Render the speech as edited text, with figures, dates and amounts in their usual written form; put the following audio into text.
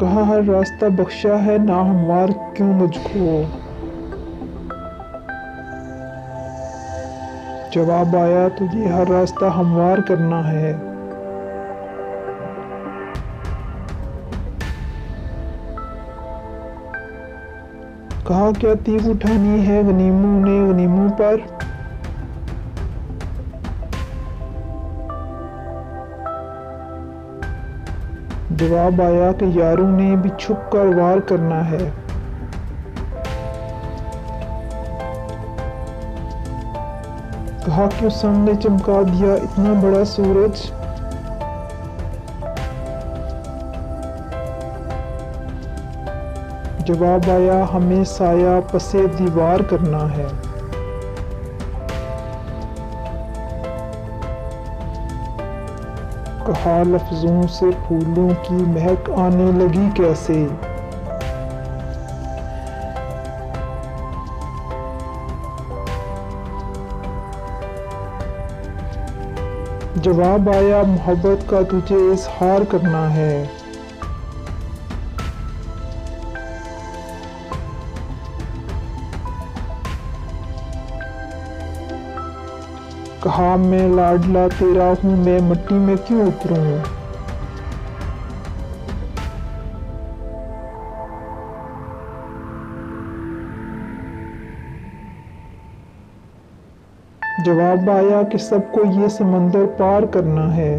कहा हर रास्ता बख्शा है ना हमवार क्यों मुझको। जवाब आया तुझे हर रास्ता हमवार करना है। कहा क्या तीर उठानी है गनीमों ने गनीमों पर। जवाब आया कि यारों ने भी छुप कर वार करना है। कहा क्यों सन ने चमका दिया इतना बड़ा सूरज। जवाब आया हमें साया पसे दीवार करना है। कहा लफ्जों से फूलों की महक आने लगी कैसे। जवाब आया मोहब्बत का तुझे इजहार करना है। कहा मैं लाडला तेरा हूँ मैं मिट्टी में क्यों उतरूं। जवाब आया कि सबको ये समंदर पार करना है।